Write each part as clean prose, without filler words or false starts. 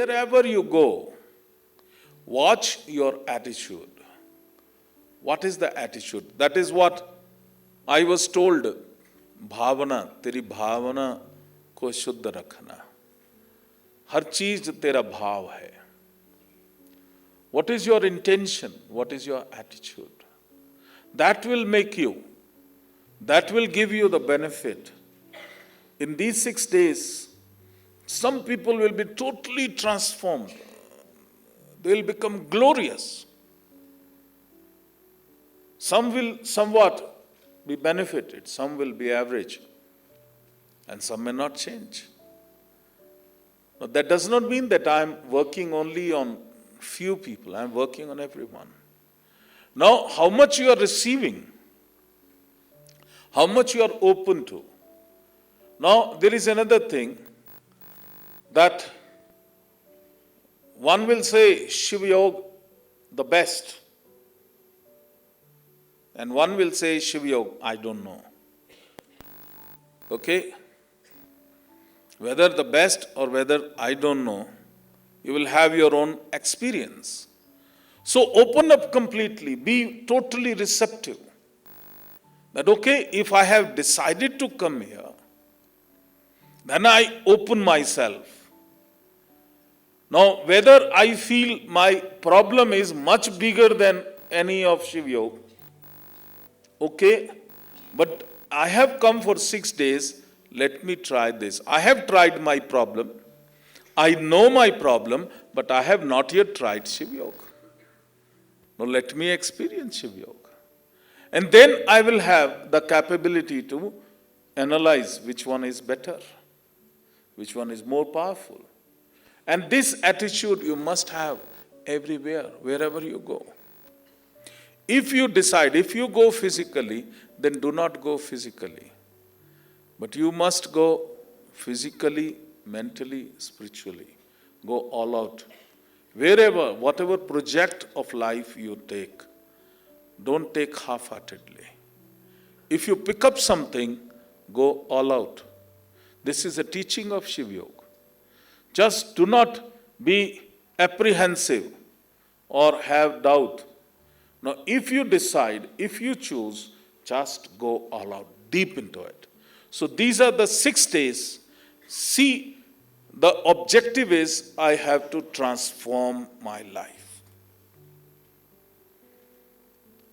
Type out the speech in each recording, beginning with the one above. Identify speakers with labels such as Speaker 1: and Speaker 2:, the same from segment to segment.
Speaker 1: wherever you go, watch your attitude. What is the attitude? That is what I was told. भावना, तेरी भावना को शुद्ध रखना. हर चीज तेरा भाव है. What is your intention? What is your attitude? That will make you, that will give you the benefit. In these 6 days, some people will be totally transformed. They will become glorious. Some will somewhat be benefited, some will be average, and some may not change. But that does not mean that I am working only on few people, I am working on everyone. Now, how much you are receiving, how much you are open to. Now, there is another thing that one will say Shiva Yoga the best, and one will say Shiva Yoga, I don't know. Okay? Whether the best or whether I don't know, you will have your own experience. So open up completely, be totally receptive. That okay, if I have decided to come here, then I open myself. Now, whether I feel my problem is much bigger than any of Shiva Yoga, okay, but I have come for 6 days, let me try this. I have tried my problem, I know my problem, but I have not yet tried Shiva Yoga. Now let me experience Shiva Yoga. And then I will have the capability to analyze which one is better, which one is more powerful. And this attitude you must have everywhere, wherever you go. If you decide, if you go physically, then do not go physically. But you must go physically, mentally, spiritually. Go all out. Wherever, whatever project of life you take, don't take half-heartedly. If you pick up something, go all out. This is a teaching of Shiva Yoga. Just do not be apprehensive or have doubt. Now, if you decide, if you choose, just go all out, deep into it. So these are the 6 days. See, the objective is I have to transform my life.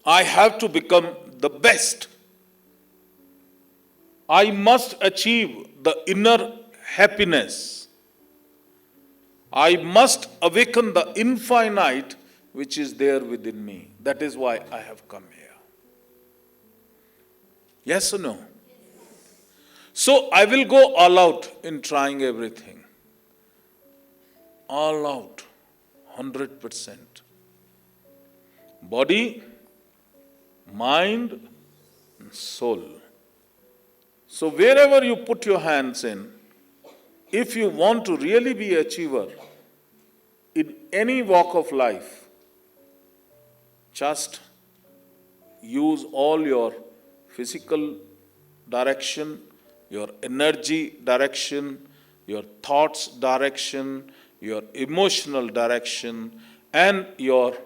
Speaker 1: I have to become the best. I must achieve the inner happiness. I must awaken the infinite which is there within me. That is why I have come here. Yes or no? So I will go all out in trying everything. All out, 100%. Body, mind, and soul. So wherever you put your hands in, if you want to really be an achiever in any walk of life, just use all your physical direction, your energy direction, your thoughts direction, your emotional direction, and your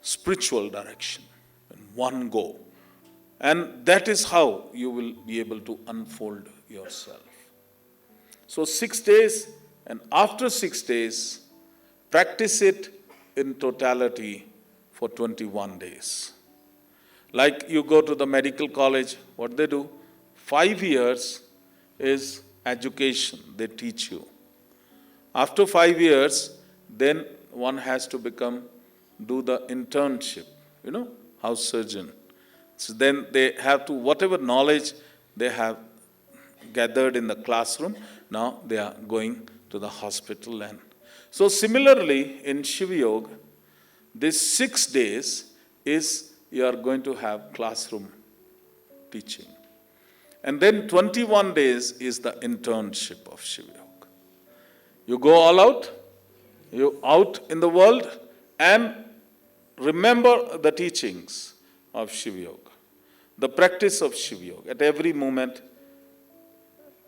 Speaker 1: spiritual direction in one go. And that is how you will be able to unfold yourself. So 6 days, and after 6 days, practice it in totality for 21 days. Like you go to the medical college, what they do? 5 years is education, they teach you. After 5 years, then one has to do the internship, house surgeon. So then they have to, whatever knowledge they have gathered in the classroom, now they are going to the hospital. And so similarly, in Shiva Yoga, this 6 days is you are going to have classroom teaching. And then 21 days is the internship of Shiva Yoga. You go all out, you out in the world, and remember the teachings of Shiva Yoga, the practice of Shiva Yoga. At every moment,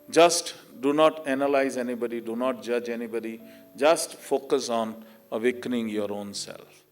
Speaker 1: just do not analyze anybody, do not judge anybody. Just focus on awakening your own self.